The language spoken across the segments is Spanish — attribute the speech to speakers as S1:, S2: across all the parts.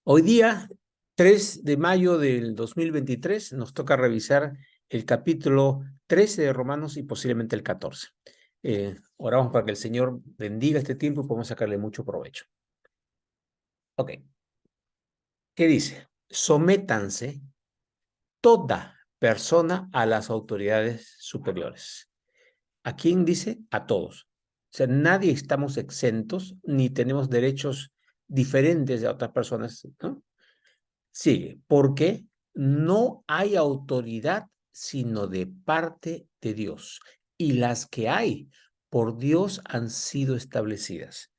S1: Hoy día, 3 de mayo del 2023, nos toca revisar el capítulo 13 de Romanos y posiblemente el 14. Oramos para que el Señor bendiga este tiempo y podamos sacarle mucho provecho. Ok. ¿Qué dice? Sométanse toda persona a las autoridades superiores. ¿A quién dice? A todos. O sea, nadie estamos exentos ni tenemos derechos diferentes de otras personas, ¿no? Sigue, porque no hay autoridad sino de parte de Dios, y las que hay por Dios han sido establecidas.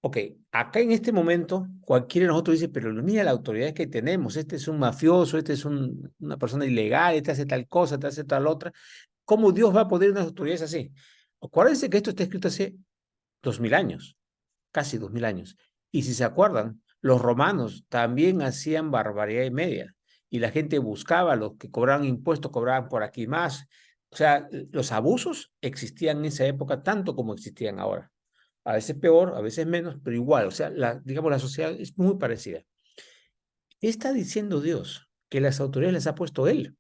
S1: Ok, acá en este momento cualquiera de nosotros dice, pero mira la autoridad que tenemos, este es un mafioso, este es una persona ilegal, este hace tal cosa, este hace tal otra. ¿Cómo Dios va a poner unas autoridades así? Acuérdense que esto está escrito hace 2000 años, casi 2000 años. Y si se acuerdan, los romanos también hacían barbaridad y media. Y la gente buscaba, los que cobraban impuestos cobraban por aquí más. O sea, los abusos existían en esa época tanto como existían ahora. A veces peor, a veces menos, pero igual. O sea, digamos, la sociedad es muy parecida. ¿Qué está diciendo Dios? Que las autoridades las ha puesto Él.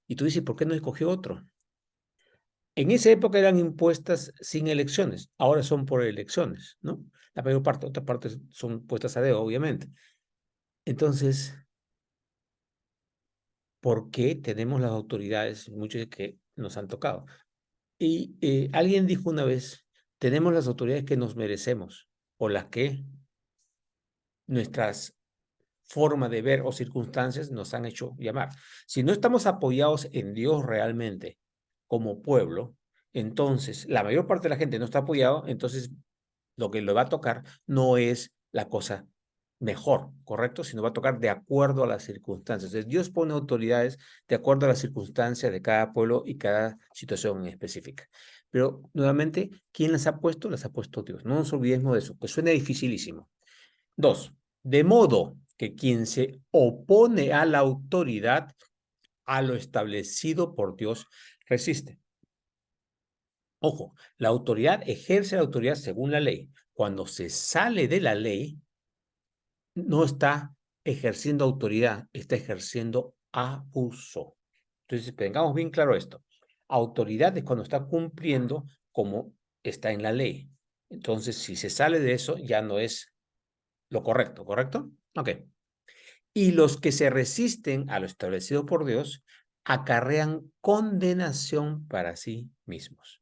S1: Y tú dices, ¿por qué no escogió otro? En esa época eran impuestas sin elecciones, ahora son por elecciones, ¿no? La mayor parte, otra parte son puestas a dedo, obviamente. Entonces, ¿por qué tenemos las autoridades, muchos de que nos han tocado? Y alguien dijo una vez, tenemos las autoridades que nos merecemos o las que nuestras formas de ver o circunstancias nos han hecho llamar. Si no estamos apoyados en Dios realmente como pueblo, entonces la mayor parte de la gente no está apoyado, entonces lo que le va a tocar no es la cosa mejor, ¿correcto? Sino va a tocar de acuerdo a las circunstancias. Entonces, Dios pone autoridades de acuerdo a las circunstancias de cada pueblo y cada situación en específica. Pero, nuevamente, ¿quién las ha puesto? Las ha puesto Dios. No nos olvidemos de eso, que suena dificilísimo. 2. De modo que quien se opone a la autoridad, a lo establecido por Dios, resiste. Ojo, la autoridad ejerce la autoridad según la ley. Cuando se sale de la ley, no está ejerciendo autoridad, está ejerciendo abuso. Entonces, tengamos bien claro esto. Autoridad es cuando está cumpliendo como está en la ley. Entonces, si se sale de eso, ya no es lo correcto, ¿correcto? Ok. Y los que se resisten a lo establecido por Dios acarrean condenación para sí mismos.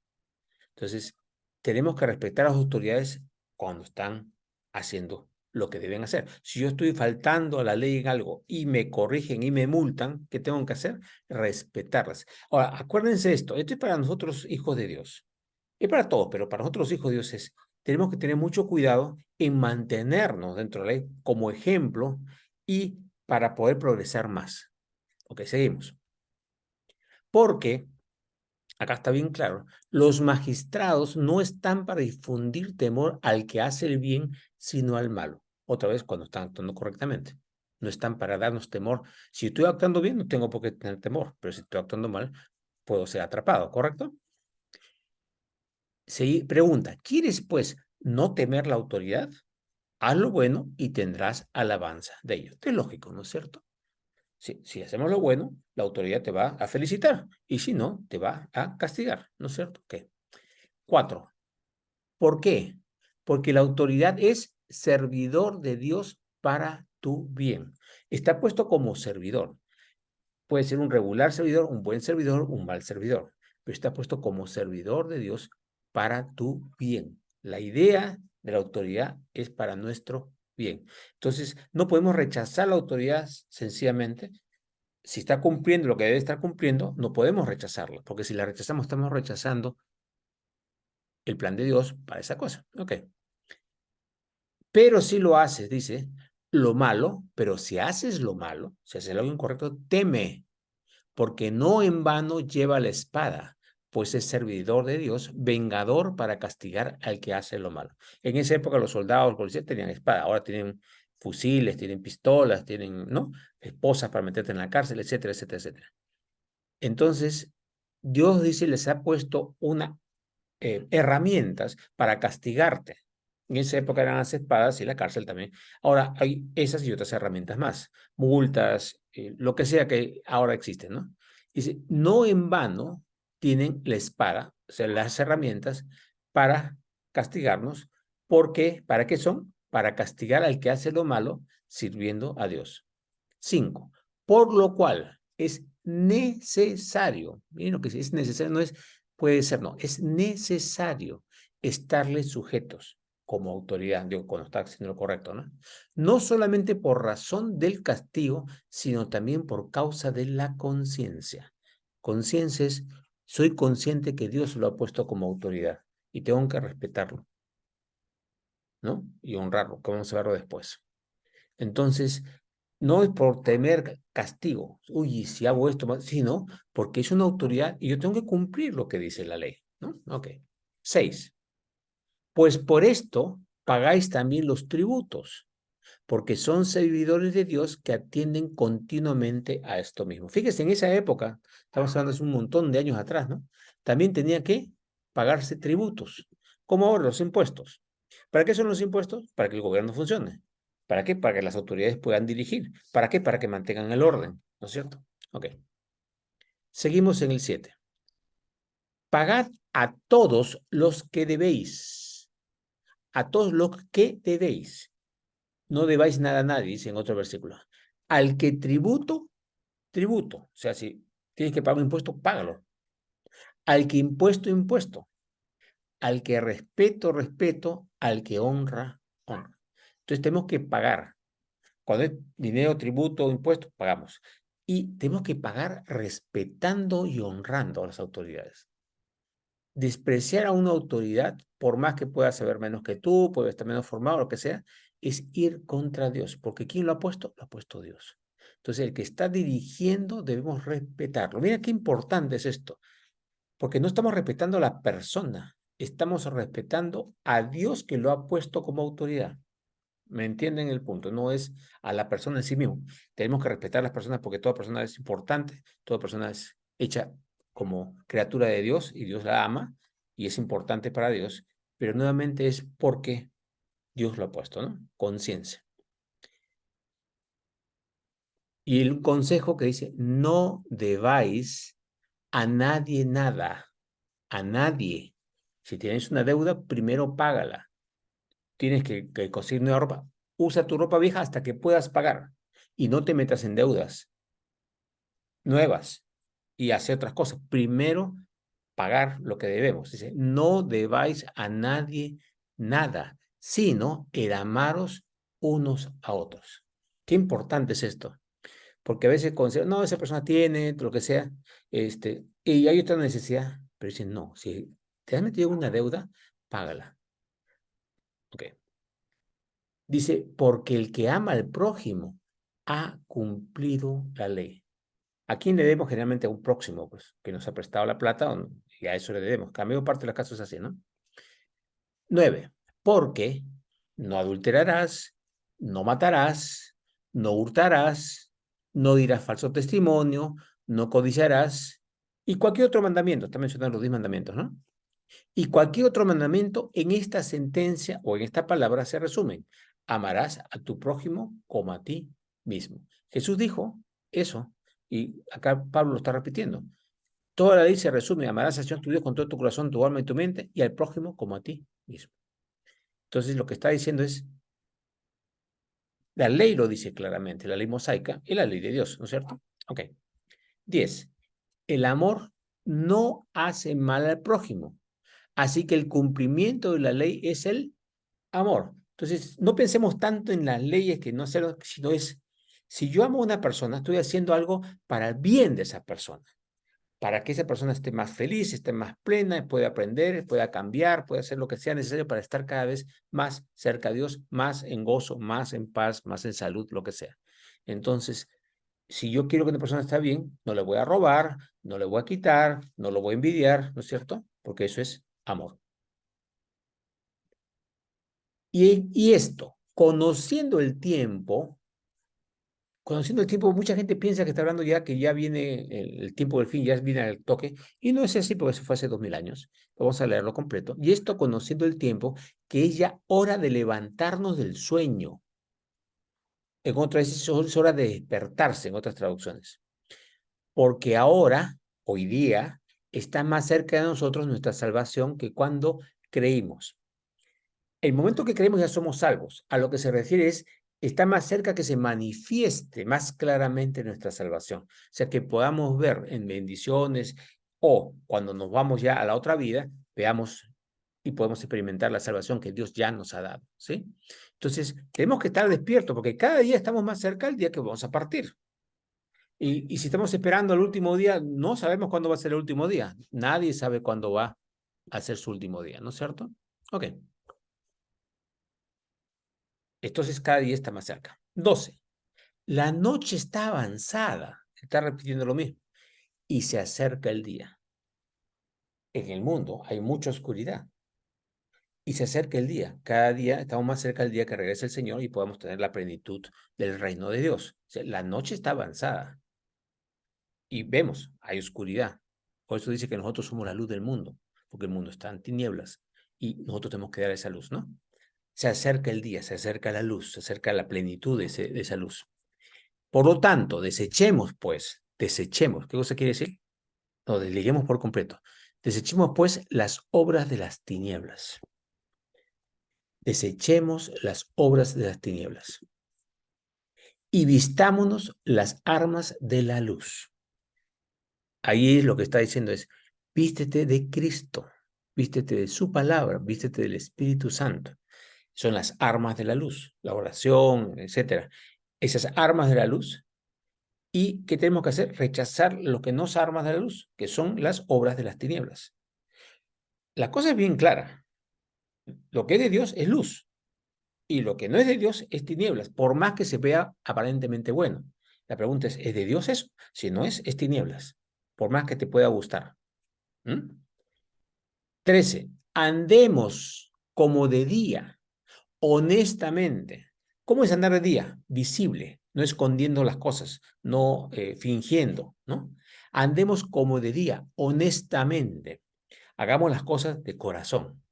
S1: Entonces, tenemos que respetar a las autoridades cuando están haciendo lo que deben hacer. Si yo estoy faltando a la ley en algo y me corrigen y me multan, ¿qué tengo que hacer? Respetarlas. Ahora, acuérdense esto es para nosotros hijos de Dios. Es para todos, pero para nosotros hijos de Dios tenemos que tener mucho cuidado en mantenernos dentro de la ley como ejemplo y para poder progresar más. Ok, seguimos. Porque acá está bien claro, los magistrados no están para difundir temor al que hace el bien, sino al malo. Otra vez, cuando están actuando correctamente. No están para darnos temor. Si estoy actuando bien, no tengo por qué tener temor, pero si estoy actuando mal, puedo ser atrapado, ¿correcto? Pregunta, ¿quieres pues no temer la autoridad? Haz lo bueno y tendrás alabanza de ello. Es lógico, ¿no es cierto? Si hacemos lo bueno, la autoridad te va a felicitar y si no, te va a castigar, ¿no es cierto? ¿Qué? 4. ¿Por qué? Porque la autoridad es servidor de Dios para tu bien. Está puesto como servidor. Puede ser un regular servidor, un buen servidor, un mal servidor, pero está puesto como servidor de Dios para tu bien. La idea de la autoridad es para nuestro bien. Entonces, no podemos rechazar la autoridad sencillamente. Si está cumpliendo lo que debe estar cumpliendo, no podemos rechazarla, porque si la rechazamos, estamos rechazando el plan de Dios para esa cosa. Ok. Pero si lo haces, dice, lo malo, pero si haces lo malo, si haces algo incorrecto, teme, porque no en vano lleva la espada, pues es servidor de Dios, vengador para castigar al que hace lo malo. En esa época los soldados, los policías tenían espada, ahora tienen fusiles, tienen pistolas, tienen, ¿no? Esposas para meterte en la cárcel, etcétera, etcétera, etcétera. Entonces, Dios dice, les ha puesto herramientas para castigarte. En esa época eran las espadas y la cárcel también. Ahora hay esas y otras herramientas más, multas, lo que sea que ahora existen, ¿no? Dice, no en vano tienen la espada, o sea, las herramientas para castigarnos. ¿Por qué? ¿Para qué son? Para castigar al que hace lo malo sirviendo a Dios. 5. Por lo cual es necesario, miren lo que es necesario, no es puede ser, no, es necesario estarle sujetos como autoridad, digo, cuando está haciendo lo correcto, ¿no? No solamente por razón del castigo, sino también por causa de la conciencia. Conciencia es, soy consciente que Dios lo ha puesto como autoridad y tengo que respetarlo, ¿no? Y honrarlo, que vamos a verlo después. Entonces, no es por temer castigo, uy, si hago esto, sino porque es una autoridad y yo tengo que cumplir lo que dice la ley, ¿no? Ok. 6. Pues por esto pagáis también los tributos, porque son servidores de Dios que atienden continuamente a esto mismo. Fíjese, en esa época, estamos hablando de un montón de años atrás, ¿no? También tenía que pagarse tributos, como ahora los impuestos. ¿Para qué son los impuestos? Para que el gobierno funcione. ¿Para qué? Para que las autoridades puedan dirigir. ¿Para qué? Para que mantengan el orden, ¿no es cierto? Ok. Seguimos en el 7. Pagad a todos los que debéis. A todos los que debéis. No debáis nada a nadie, dice en otro versículo. Al que tributo, tributo. O sea, si tienes que pagar un impuesto, págalo. Al que impuesto, impuesto. Al que respeto, respeto. Al que honra, honra. Entonces tenemos que pagar. Cuando es dinero, tributo, impuesto, pagamos. Y tenemos que pagar respetando y honrando a las autoridades. Despreciar a una autoridad, por más que pueda saber menos que tú, puede estar menos formado, lo que sea, es ir contra Dios, porque ¿quién lo ha puesto? Lo ha puesto Dios. Entonces, el que está dirigiendo debemos respetarlo. Mira qué importante es esto, porque no estamos respetando a la persona, estamos respetando a Dios que lo ha puesto como autoridad. ¿Me entienden el punto? No es a la persona en sí mismo. Tenemos que respetar a las personas porque toda persona es importante, toda persona es hecha como criatura de Dios y Dios la ama y es importante para Dios, pero nuevamente es porque Dios lo ha puesto, ¿no? Conciencia. Y el consejo que dice, no debáis a nadie nada, a nadie. Si tienes una deuda, primero págala. Tienes que conseguir nueva ropa. Usa tu ropa vieja hasta que puedas pagar y no te metas en deudas nuevas y hacer otras cosas. Primero, pagar lo que debemos. Dice, no debáis a nadie nada, sino el amaros unos a otros. Qué importante es esto, porque a veces consideran, no, esa persona tiene, lo que sea, y hay otra necesidad, pero dicen, no, si te has metido en una deuda, págala. Ok. Dice, porque el que ama al prójimo ha cumplido la ley. ¿A quién le debemos generalmente a un próximo, pues, que nos ha prestado la plata y a eso le debemos? Cambio parte de los casos es así, ¿no? 9. Porque no adulterarás, no matarás, no hurtarás, no dirás falso testimonio, no codiciarás y cualquier otro mandamiento. Está mencionando los 10 mandamientos, ¿no? Y cualquier otro mandamiento en esta sentencia o en esta palabra se resumen. Amarás a tu prójimo como a ti mismo. Jesús dijo eso y acá Pablo lo está repitiendo. Toda la ley se resume, amarás al Señor tu Dios con todo tu corazón, tu alma y tu mente y al prójimo como a ti mismo. Entonces lo que está diciendo es, la ley lo dice claramente, la ley mosaica y la ley de Dios, ¿no es cierto? Ok. 10. El amor no hace mal al prójimo. Así que el cumplimiento de la ley es el amor. Entonces, no pensemos tanto en las leyes que no sé, sino es, si yo amo a una persona, estoy haciendo algo para el bien de esa persona, para que esa persona esté más feliz, esté más plena, pueda aprender, pueda cambiar, pueda hacer lo que sea necesario para estar cada vez más cerca de Dios, más en gozo, más en paz, más en salud, lo que sea. Entonces, si yo quiero que una persona esté bien, no le voy a robar, no le voy a quitar, no lo voy a envidiar, ¿no es cierto? Porque eso es amor. Y esto, conociendo el tiempo, Conociendo el tiempo, mucha gente piensa que está hablando ya que ya viene el tiempo del fin, ya viene al toque, y no es así porque eso fue hace 2000 años. Vamos a leerlo completo. Y esto conociendo el tiempo, que es ya hora de levantarnos del sueño. En otras es hora de despertarse, en otras traducciones. Porque ahora, hoy día, está más cerca de nosotros nuestra salvación que cuando creímos. El momento que creemos ya somos salvos. A lo que se refiere es, está más cerca que se manifieste más claramente nuestra salvación. O sea, que podamos ver en bendiciones o cuando nos vamos ya a la otra vida, veamos y podemos experimentar la salvación que Dios ya nos ha dado, ¿sí? Entonces, tenemos que estar despiertos porque cada día estamos más cerca del día que vamos a partir. Y si estamos esperando el último día, no sabemos cuándo va a ser el último día. Nadie sabe cuándo va a ser su último día, ¿no es cierto? Ok. Entonces cada día está más cerca. 12. La noche está avanzada. Está repitiendo lo mismo. Y se acerca el día. En el mundo hay mucha oscuridad. Y se acerca el día. Cada día estamos más cerca del día que regrese el Señor y podamos tener la plenitud del reino de Dios. O sea, la noche está avanzada. Y vemos, hay oscuridad. Por eso dice que nosotros somos la luz del mundo. Porque el mundo está en tinieblas. Y nosotros tenemos que dar esa luz, ¿no? Se acerca el día, se acerca la luz, se acerca la plenitud de esa luz. Por lo tanto, desechemos, pues, desechemos. ¿Qué cosa quiere decir? No, desliguemos por completo. Desechemos, pues, las obras de las tinieblas. Desechemos las obras de las tinieblas. Y vistámonos las armas de la luz. Ahí lo que está diciendo es, vístete de Cristo, vístete de su palabra, vístete del Espíritu Santo. Son las armas de la luz, la oración, etcétera. Esas armas de la luz. ¿Y qué tenemos que hacer? Rechazar lo que no es armas de la luz, que son las obras de las tinieblas. La cosa es bien clara. Lo que es de Dios es luz y lo que no es de Dios es tinieblas, por más que se vea aparentemente bueno. La pregunta es de Dios eso? Si no es, es tinieblas, por más que te pueda gustar. ¿Mm? 13. Andemos como de día, honestamente. ¿Cómo es andar de día? Visible, no escondiendo las cosas, no fingiendo, ¿no? Andemos como de día, honestamente. Hagamos las cosas de corazón,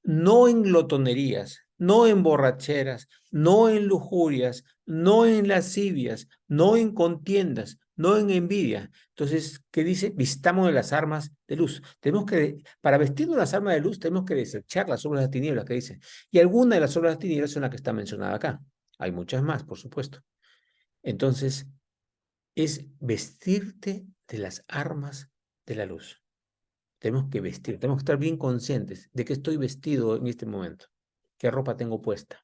S1: no en glotonerías, no en borracheras, no en lujurias, no en lascivias, no en contiendas, no en envidia. Entonces, ¿qué dice? Vistamos de las armas de luz. Tenemos que, para vestirnos de las armas de luz, tenemos que desechar las obras de las tinieblas, que dice. Y algunas de las obras de las tinieblas son las que está mencionada acá. Hay muchas más, por supuesto. Entonces, es vestirte de las armas de la luz. Tenemos que vestir, tenemos que estar bien conscientes de que estoy vestido en este momento, qué ropa tengo puesta,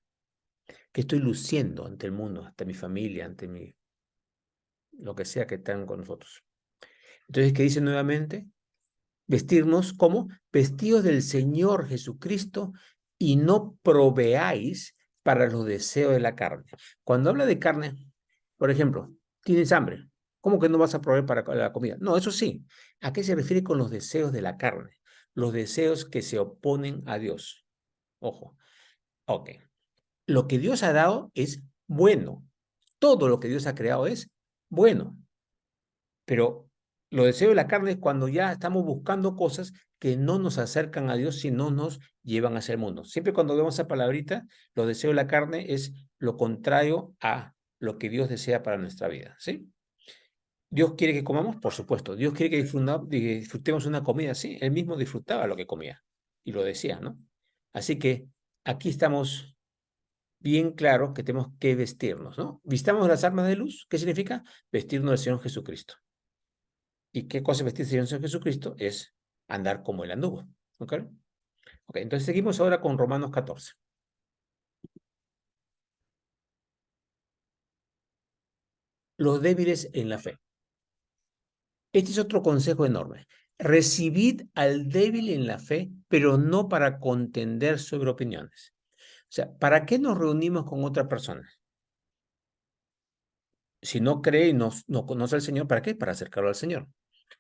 S1: qué estoy luciendo ante el mundo, ante mi familia, ante mi, lo que sea que están con nosotros. Entonces, ¿qué dice nuevamente? Vestirnos como vestidos del Señor Jesucristo y no proveáis para los deseos de la carne. Cuando habla de carne, por ejemplo, tienes hambre, ¿cómo que no vas a proveer para la comida? No, eso sí. ¿A qué se refiere con los deseos de la carne? Los deseos que se oponen a Dios. Ojo, ok. Lo que Dios ha dado es bueno. Todo lo que Dios ha creado es bueno. Pero lo deseo de la carne es cuando ya estamos buscando cosas que no nos acercan a Dios, sino nos llevan hacia el mundo. Siempre cuando vemos esa palabrita, lo deseo de la carne es lo contrario a lo que Dios desea para nuestra vida, ¿sí? Dios quiere que comamos, por supuesto. Dios quiere que disfrutemos una comida, sí. Él mismo disfrutaba lo que comía y lo decía, ¿no? Así que aquí estamos bien claros que tenemos que vestirnos, ¿no? Vistamos las armas de luz. ¿Qué significa? Vestirnos del Señor Jesucristo. ¿Y qué cosa es vestirse del Señor Jesucristo? Es andar como Él anduvo. ¿Ok? Ok, entonces seguimos ahora con Romanos 14. Los débiles en la fe. Este es otro consejo enorme. Recibid al débil en la fe, pero no para contender sobre opiniones. O sea, ¿para qué nos reunimos con otra persona? Si no cree y no conoce al Señor, ¿para qué? Para acercarlo al Señor.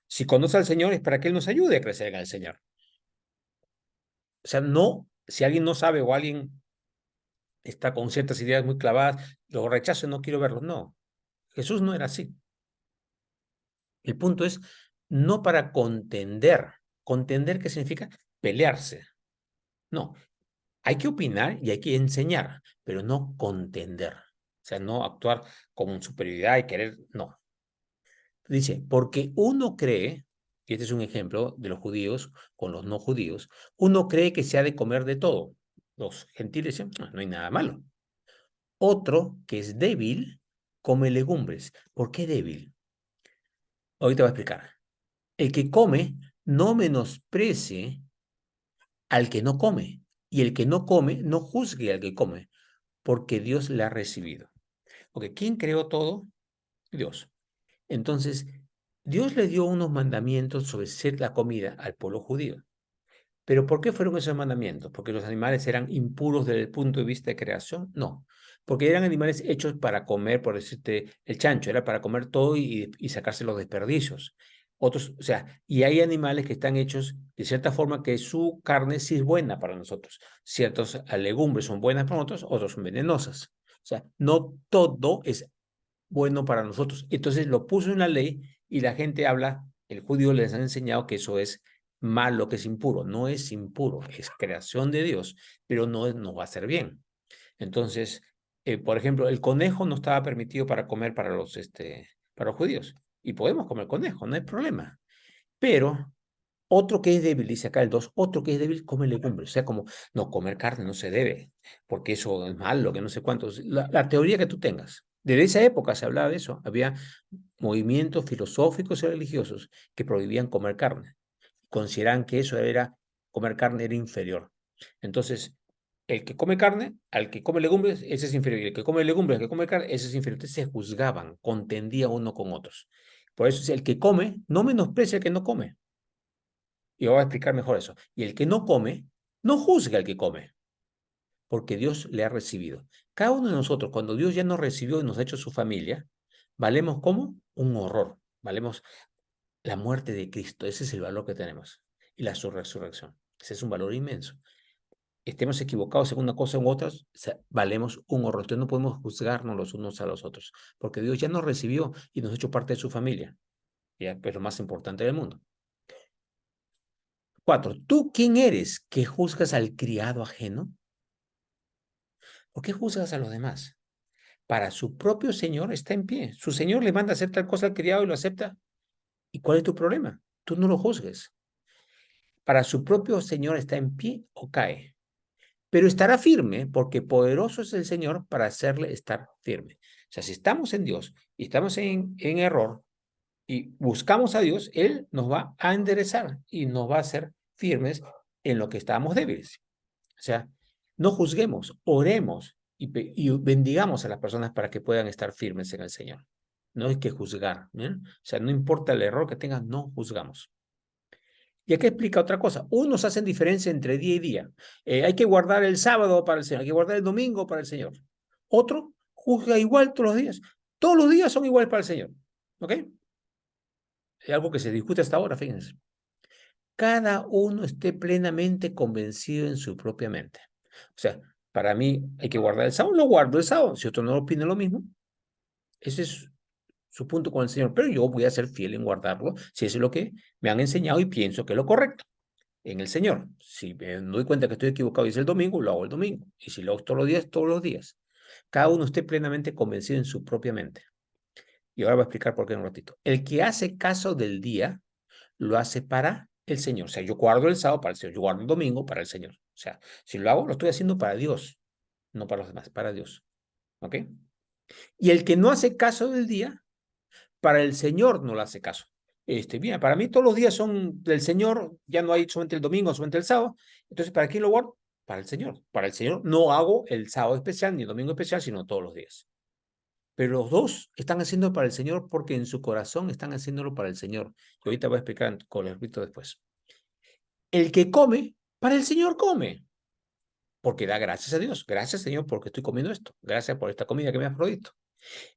S1: Si conoce al Señor es para que Él nos ayude a crecer en el Señor. O sea, no, si alguien no sabe o alguien está con ciertas ideas muy clavadas, lo rechazo y no quiero verlo. No. Jesús no era así. El punto es no para contender. ¿Contender qué significa? Pelearse. No, hay que opinar y hay que enseñar, pero no contender. O sea, no actuar con superioridad y querer, no. Dice, porque uno cree, y este es un ejemplo de los judíos con los no judíos, uno cree que se ha de comer de todo. Los gentiles dicen, no, no hay nada malo. Otro, que es débil, come legumbres. ¿Por qué débil? Ahorita voy a explicar. El que come no menosprecie al que no come, y el que no come no juzgue al que come, porque Dios le ha recibido. Porque ¿quién creó todo? Dios. Entonces, Dios le dio unos mandamientos sobre ser la comida al pueblo judío. ¿Pero por qué fueron esos mandamientos? ¿Porque los animales eran impuros desde el punto de vista de creación? No, porque eran animales hechos para comer, por decirte, el chancho, era para comer todo y sacarse los desperdicios. Otros, o sea, y hay animales que están hechos de cierta forma que su carne sí es buena para nosotros. Ciertos legumbres son buenas para nosotros, otros son venenosas. O sea, no todo es bueno para nosotros. Entonces lo puso en la ley y la gente habla, el judío les ha enseñado que eso es malo, que es impuro. No es impuro, es creación de Dios, pero no va a ser bien. Entonces, por ejemplo, el conejo no estaba permitido para comer para los judíos. Y podemos comer conejo, no hay problema. Pero otro que es débil, dice acá el 2, otro que es débil come legumbres. O sea, como, no, comer carne no se debe, porque eso es malo, que no sé cuántos. La teoría que tú tengas. Desde esa época se hablaba de eso. Había movimientos filosóficos y religiosos que prohibían comer carne. Consideraban que eso era, comer carne era inferior. Entonces, el que come carne, al que come legumbres, ese es inferior. Y el que come legumbres, al que come carne, ese es inferior. Entonces se juzgaban, contendían uno con otros. Por eso es el que come, no menosprecia al que no come. Y voy a explicar mejor eso. Y el que no come, no juzga al que come, porque Dios le ha recibido. Cada uno de nosotros, cuando Dios ya nos recibió y nos ha hecho su familia, valemos como un horror. Valemos la muerte de Cristo. Ese es el valor que tenemos. Y la resurrección. Ese es un valor inmenso. Estemos equivocados en una cosa o en otras, o sea, valemos un horror. Entonces no podemos juzgarnos los unos a los otros, porque Dios ya nos recibió y nos ha hecho parte de su familia. Ya, pues lo más importante del mundo. 4. ¿Tú quién eres que juzgas al criado ajeno? ¿Por qué juzgas a los demás? Para su propio señor está en pie. Su señor le manda a hacer tal cosa al criado y lo acepta. ¿Y cuál es tu problema? Tú no lo juzgues. Para su propio señor está en pie o cae. Pero estará firme porque poderoso es el Señor para hacerle estar firme. O sea, si estamos en Dios y estamos en error y buscamos a Dios, Él nos va a enderezar y nos va a hacer firmes en lo que estamos débiles. O sea, no juzguemos, oremos y bendigamos a las personas para que puedan estar firmes en el Señor. No hay que juzgar. O sea, no importa el error que tengan, no juzgamos. Y aquí explica otra cosa. Unos hacen diferencia entre día y día. Hay que guardar el sábado para el Señor, hay que guardar el domingo para el Señor. Otro juzga igual todos los días. Todos los días son iguales para el Señor. ¿Ok? Es algo que se discute hasta ahora, fíjense. Cada uno esté plenamente convencido en su propia mente. O sea, para mí hay que guardar el sábado, lo guardo el sábado. Si otro no opina lo mismo, ese es su punto con el Señor. Pero yo voy a ser fiel en guardarlo si eso es lo que me han enseñado y pienso que es lo correcto en el Señor. Si me doy cuenta que estoy equivocado y es el domingo, lo hago el domingo. Y si lo hago todos los días, todos los días. Cada uno esté plenamente convencido en su propia mente. Y ahora voy a explicar por qué en un ratito. El que hace caso del día, lo hace para el Señor. O sea, yo guardo el sábado para el Señor, yo guardo el domingo para el Señor. O sea, si lo hago, lo estoy haciendo para Dios, no para los demás, para Dios. ¿Ok? Y el que no hace caso del día, para el Señor no lo hace caso. Mira, para mí todos los días son del Señor, ya no hay solamente el domingo, solamente el sábado. Entonces, ¿para quién lo guardo? Para el Señor. Para el Señor no hago el sábado especial ni el domingo especial, sino todos los días. Pero los dos están haciendo para el Señor porque en su corazón están haciéndolo para el Señor. Y ahorita voy a explicar con el rito después. El que come, para el Señor come, porque da gracias a Dios. Gracias, Señor, porque estoy comiendo esto. Gracias por esta comida que me has provisto.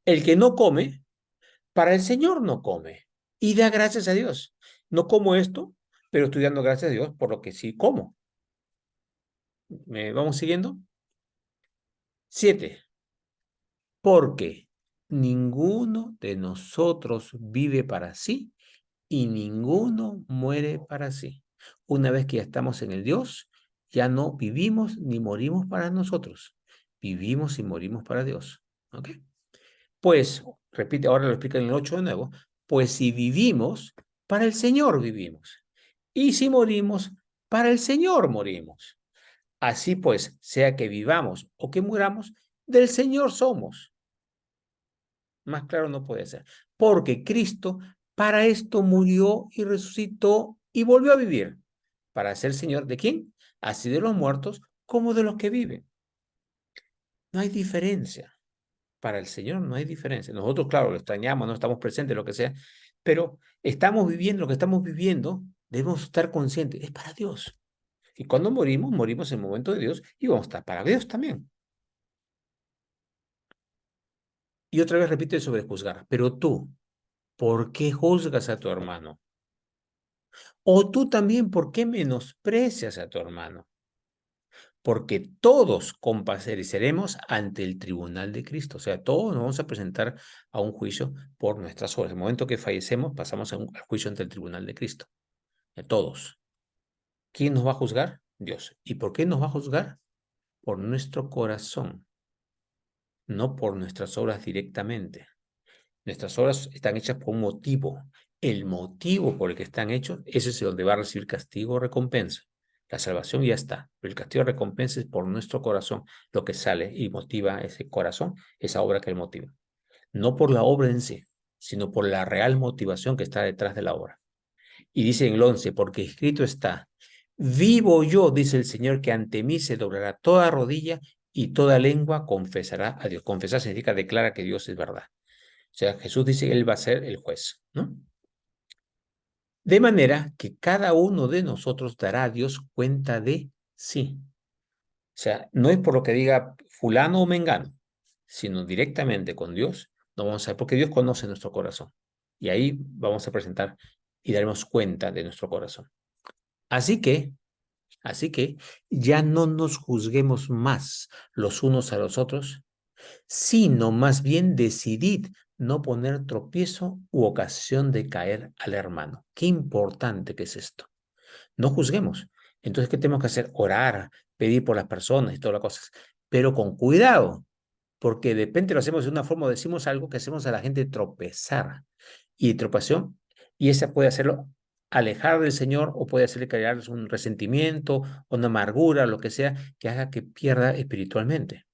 S1: El que no come, para el Señor no come y da gracias a Dios. No como esto, pero estoy dando gracias a Dios por lo que sí como. ¿Me vamos siguiendo? 7. Porque ninguno de nosotros vive para sí y ninguno muere para sí. Una vez que ya estamos en el Dios, ya no vivimos ni morimos para nosotros. Vivimos y morimos para Dios. ¿Ok? Pues, repite, ahora lo explica en el 8 de nuevo, pues si vivimos, para el Señor vivimos. Y si morimos, para el Señor morimos. Así pues, sea que vivamos o que muramos, del Señor somos. Más claro no puede ser. Porque Cristo para esto murió y resucitó y volvió a vivir. Para ser Señor de quién? Así de los muertos como de los que viven. No hay diferencia. Para el Señor no hay diferencia. Nosotros, claro, lo extrañamos, no estamos presentes, lo que sea, pero estamos viviendo lo que estamos viviendo, debemos estar conscientes, es para Dios. Y cuando morimos, morimos en el momento de Dios y vamos a estar para Dios también. Y otra vez repito sobre juzgar, pero tú, ¿por qué juzgas a tu hermano? O tú también, ¿por qué menosprecias a tu hermano? Porque todos compareceremos ante el tribunal de Cristo. O sea, todos nos vamos a presentar a un juicio por nuestras obras. En el momento que fallecemos, pasamos al juicio ante el tribunal de Cristo. A todos. ¿Quién nos va a juzgar? Dios. ¿Y por qué nos va a juzgar? Por nuestro corazón, no por nuestras obras directamente. Nuestras obras están hechas por un motivo. El motivo por el que están hechos, ese es donde va a recibir castigo o recompensa. La salvación ya está, pero el castigo o recompensa es por nuestro corazón, lo que sale y motiva ese corazón, esa obra que él motiva. No por la obra en sí, sino por la real motivación que está detrás de la obra. Y dice en el 11, porque escrito está, vivo yo, dice el Señor, que ante mí se doblará toda rodilla y toda lengua confesará a Dios. Confesar significa declara que Dios es verdad. O sea, Jesús dice que Él va a ser el juez, ¿no? De manera que cada uno de nosotros dará a Dios cuenta de sí. O sea, no es por lo que diga fulano o mengano, sino directamente con Dios, no vamos a ver, porque Dios conoce nuestro corazón. Y ahí vamos a presentar y daremos cuenta de nuestro corazón. Así que, así que ya no nos juzguemos más los unos a los otros, sino más bien decidid no poner tropiezo u ocasión de caer al hermano. Qué importante que es esto. No juzguemos. Entonces, ¿qué tenemos que hacer? Orar, pedir por las personas y todas las cosas, pero con cuidado, porque de repente lo hacemos de una forma, decimos algo que hacemos a la gente tropezar y tropezación, y esa puede hacerlo alejar del Señor o puede hacerle crear un resentimiento, una amargura, lo que sea, que haga que pierda espiritualmente.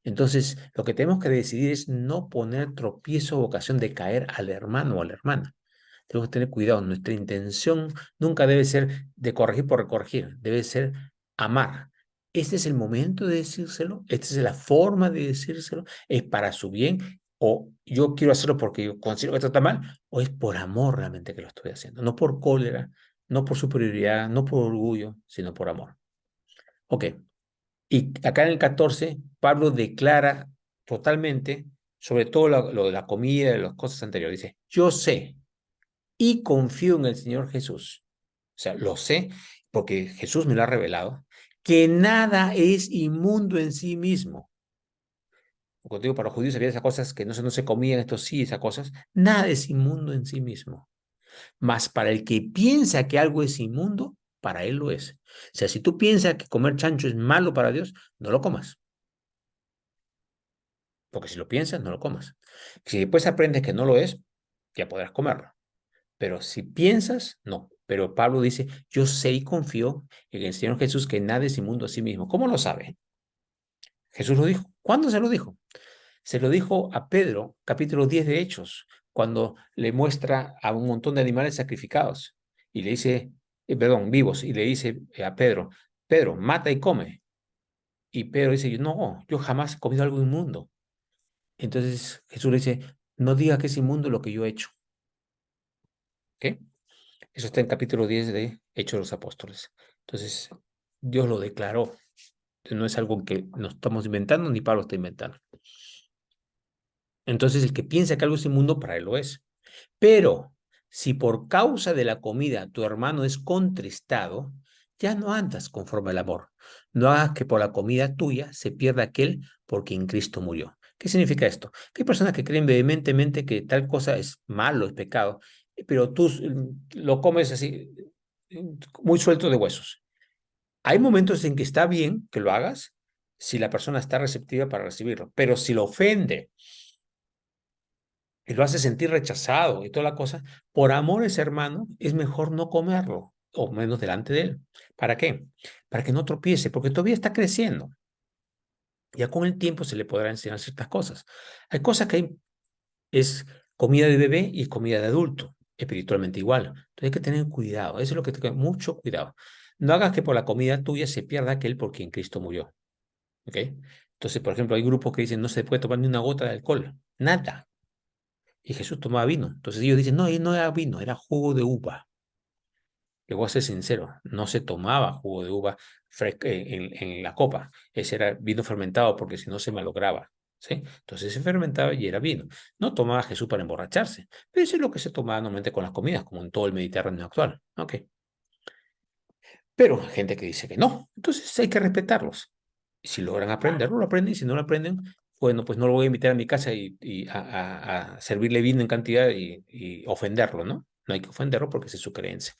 S1: Entonces, lo que tenemos que decidir es no poner tropiezo o ocasión de caer al hermano o a la hermana. Tenemos que tener cuidado. Nuestra intención nunca debe ser de corregir por corregir, debe ser amar. Este es el momento de decírselo, esta es la forma de decírselo, es para su bien, o yo quiero hacerlo porque yo considero que esto está mal, o es por amor realmente que lo estoy haciendo, no por cólera, no por superioridad, no por orgullo, sino por amor. Ok, y acá en el 14, Pablo declara totalmente sobre todo lo de la comida, de las cosas anteriores. Dice, yo sé y confío en el Señor Jesús. O sea, lo sé porque Jesús me lo ha revelado, que nada es inmundo en sí mismo. Cuando digo para los judíos había esas cosas que no se comían, esto sí, esas cosas. Nada es inmundo en sí mismo. Mas para el que piensa que algo es inmundo, para él lo es. O sea, si tú piensas que comer chancho es malo para Dios, no lo comas. Porque si lo piensas, no lo comas. Si después aprendes que no lo es, ya podrás comerlo. Pero si piensas, no. Pero Pablo dice, yo sé y confío en el Señor Jesús que nada es inmundo a sí mismo. ¿Cómo lo sabe? Jesús lo dijo. ¿Cuándo se lo dijo? Se lo dijo a Pedro, capítulo 10 de Hechos, cuando le muestra a un montón de animales sacrificados y le dice, perdón, vivos, y le dice a Pedro, Pedro, mata y come. Y Pedro dice, no, yo jamás he comido algo inmundo. Entonces Jesús le dice, no diga que es inmundo lo que yo he hecho. ¿Ok? Eso está en capítulo 10 de Hechos de los Apóstoles. Entonces, Dios lo declaró. No es algo que nos estamos inventando, ni Pablo está inventando. Entonces, el que piensa que algo es inmundo, para él lo es. Pero, si por causa de la comida tu hermano es contristado, ya no andas conforme al amor. No hagas que por la comida tuya se pierda aquel por quien Cristo murió. ¿Qué significa esto? Que hay personas que creen vehementemente que tal cosa es malo, es pecado, pero tú lo comes así, muy suelto de huesos. Hay momentos en que está bien que lo hagas si la persona está receptiva para recibirlo, pero si lo ofende y lo hace sentir rechazado y toda la cosa, por amor a ese hermano, es mejor no comerlo, o menos delante de él. ¿Para qué? Para que no tropiece, porque todavía está creciendo. Ya con el tiempo se le podrá enseñar ciertas cosas. Hay cosas que es comida de bebé y comida de adulto, espiritualmente igual. Entonces hay que tener cuidado, eso es lo que tengo, mucho cuidado. No hagas que por la comida tuya se pierda aquel por quien Cristo murió. ¿Ok? Entonces, por ejemplo, hay grupos que dicen no se puede tomar ni una gota de alcohol, nada. Y Jesús tomaba vino. Entonces ellos dicen, no, ahí no era vino, era jugo de uva. Le voy a ser sincero, no se tomaba jugo de uva en la copa. Ese era vino fermentado porque si no se malograba. ¿Sí? Entonces se fermentaba y era vino. No tomaba Jesús para emborracharse, pero eso es lo que se tomaba normalmente con las comidas, como en todo el Mediterráneo actual. ¿Ok? Pero hay gente que dice que no. Entonces hay que respetarlos. Si logran aprenderlo, lo aprenden. Y si no lo aprenden, bueno, pues no lo voy a invitar a mi casa a servirle vino en cantidad y ofenderlo, ¿no? No hay que ofenderlo porque esa es su creencia.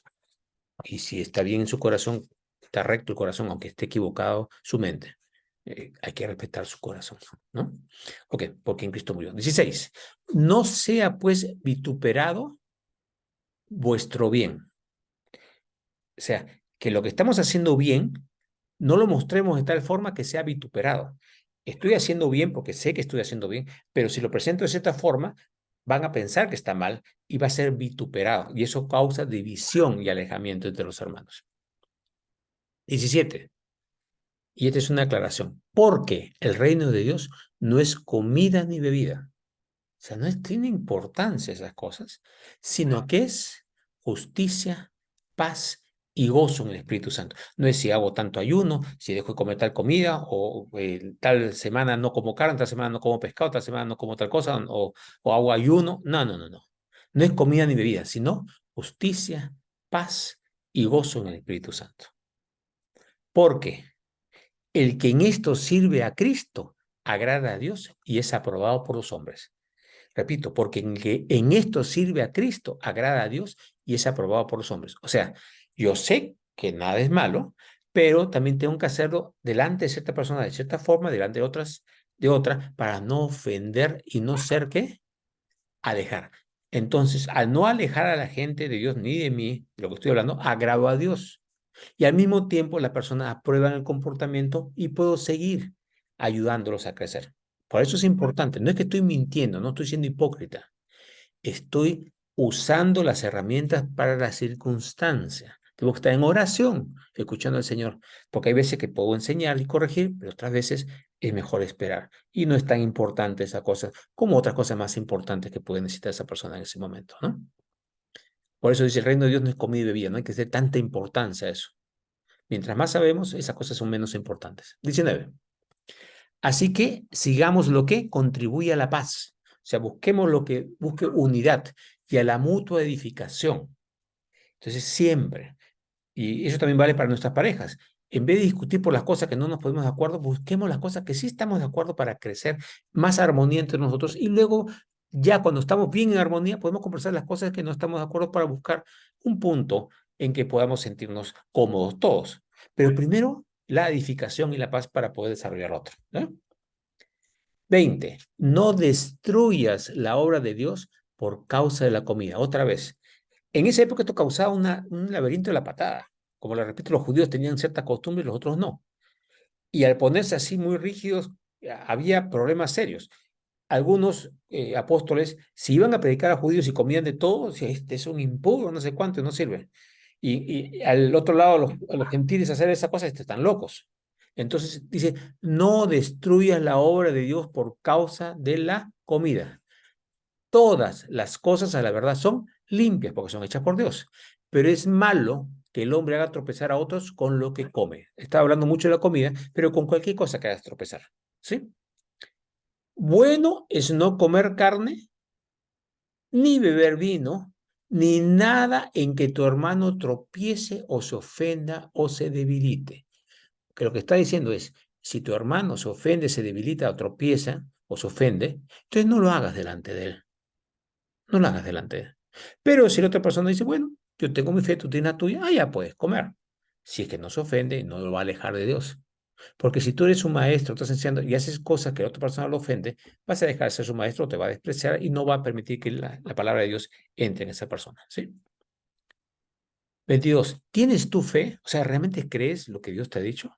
S1: Y si está bien en su corazón, está recto el corazón, aunque esté equivocado su mente, hay que respetar su corazón, ¿no? Ok, porque en Cristo murió. 16. No sea pues vituperado vuestro bien. O sea, que lo que estamos haciendo bien, no lo mostremos de tal forma que sea vituperado. Estoy haciendo bien porque sé que estoy haciendo bien, pero si lo presento de cierta forma, van a pensar que está mal y va a ser vituperado. Y eso causa división y alejamiento entre los hermanos. 17. Y esta es una aclaración. Porque el reino de Dios no es comida ni bebida. O sea, tiene importancia esas cosas, sino que es justicia, paz y gozo en el Espíritu Santo. No es si hago tanto ayuno, si dejo de comer tal comida, o tal semana no como carne, tal semana no como pescado, tal semana no como tal cosa, o hago ayuno. No, no, no, no. No es comida ni bebida, sino justicia, paz y gozo en el Espíritu Santo. Porque el que en esto sirve a Cristo agrada a Dios y es aprobado por los hombres. Repito, porque en que en esto sirve a Cristo agrada a Dios y es aprobado por los hombres. O sea, yo sé que nada es malo, pero también tengo que hacerlo delante de cierta persona de cierta forma, delante de otras de otra, para no ofender y no ser que alejar. Entonces, al no alejar a la gente de Dios ni de mí, de lo que estoy hablando, agrado a Dios. Y al mismo tiempo la persona aprueba el comportamiento y puedo seguir ayudándolos a crecer. Por eso es importante, no es que estoy mintiendo, no estoy siendo hipócrita, estoy usando las herramientas para la circunstancia. Tengo que estar en oración, escuchando al Señor, porque hay veces que puedo enseñar y corregir, pero otras veces es mejor esperar. Y no es tan importante esa cosa como otras cosas más importantes que puede necesitar esa persona en ese momento, ¿no? Por eso dice, el reino de Dios no es comida y bebida, no hay que hacer tanta importancia a eso. Mientras más sabemos, esas cosas son menos importantes. 19. Así que sigamos lo que contribuye a la paz. O sea, busquemos lo que busque unidad y a la mutua edificación. Entonces, siempre, y eso también vale para nuestras parejas, en vez de discutir por las cosas que no nos ponemos de acuerdo, busquemos las cosas que sí estamos de acuerdo para crecer más armonía entre nosotros y luego, ya cuando estamos bien en armonía, podemos conversar las cosas que no estamos de acuerdo para buscar un punto en que podamos sentirnos cómodos todos. Pero primero, la edificación y la paz para poder desarrollar otro, ¿no? 20. No destruyas la obra de Dios por causa de la comida. Otra vez, en esa época esto causaba un laberinto de la patada. Como le repito, los judíos tenían cierta costumbre y los otros no. Y al ponerse así muy rígidos, había problemas serios. Algunos apóstoles, si iban a predicar a judíos y comían de todo, decían, este es un impuro, no sé cuánto, no sirve. Y al otro lado, a los gentiles hacer esa cosa, están locos. Entonces dice, no destruyas la obra de Dios por causa de la comida. Todas las cosas a la verdad son limpias porque son hechas por Dios, pero es malo que el hombre haga tropezar a otros con lo que come. Está hablando mucho de la comida, pero con cualquier cosa que hagas tropezar, ¿sí? Bueno es no comer carne, ni beber vino, ni nada en que tu hermano tropiece o se ofenda o se debilite. Que lo que está diciendo es, si tu hermano se ofende, se debilita o tropieza o se ofende, entonces no lo hagas delante de él. No lo hagas delante de él. Pero si la otra persona dice, bueno, yo tengo mi fe, tú tienes la tuya, ya puedes comer. Si es que no se ofende, no lo va a alejar de Dios. Porque si tú eres un maestro, estás enseñando y haces cosas que a la otra persona lo ofende, vas a dejar de ser su maestro, te va a despreciar y no va a permitir que la palabra de Dios entre en esa persona. ¿Sí? 22. ¿Tienes tu fe? O sea, ¿realmente crees lo que Dios te ha dicho?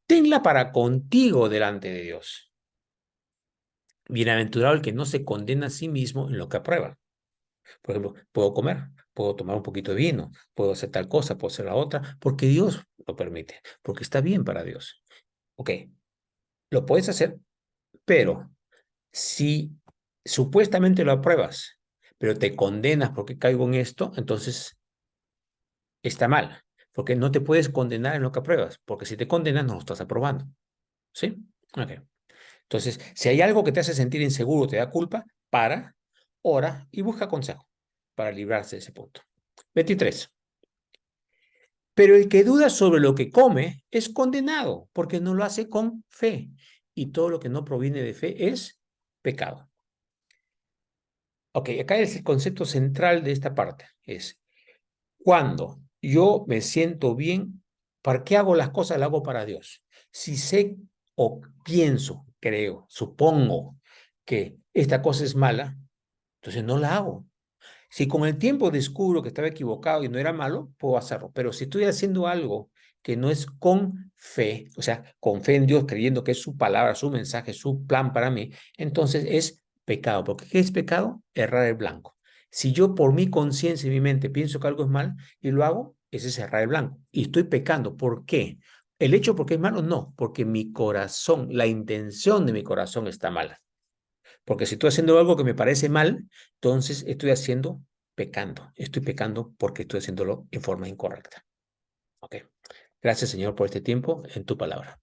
S1: Tenla para contigo delante de Dios. Bienaventurado el que no se condena a sí mismo en lo que aprueba. Por ejemplo, puedo comer, puedo tomar un poquito de vino, puedo hacer tal cosa, puedo hacer la otra, porque Dios lo permite, porque está bien para Dios. Ok, lo puedes hacer, pero si supuestamente lo apruebas, pero te condenas porque caigo en esto, entonces está mal, porque no te puedes condenar en lo que apruebas, porque si te condenas no lo estás aprobando. ¿Sí? Ok. Entonces, si hay algo que te hace sentir inseguro, te da culpa, para, ora y busca consejo para librarse de ese punto. 23. Pero el que duda sobre lo que come es condenado porque no lo hace con fe. Y todo lo que no proviene de fe es pecado. Ok, acá es el concepto central de esta parte. Es cuando yo me siento bien, ¿para qué hago las cosas? Las hago para Dios. Si sé o pienso, creo, supongo que esta cosa es mala, entonces no la hago. Si con el tiempo descubro que estaba equivocado y no era malo, puedo hacerlo. Pero si estoy haciendo algo que no es con fe, o sea, con fe en Dios, creyendo que es su palabra, su mensaje, su plan para mí, entonces es pecado. Porque ¿qué es pecado? Errar el blanco. Si yo por mi conciencia y mi mente pienso que algo es mal y lo hago, ese es errar el blanco. Y estoy pecando. ¿Por qué? ¿El hecho porque es malo? No, porque mi corazón, la intención de mi corazón está mala. Porque si estoy haciendo algo que me parece mal, entonces estoy haciendo pecando. Estoy pecando porque estoy haciéndolo en forma incorrecta. ¿Ok? Gracias, Señor, por este tiempo en tu palabra.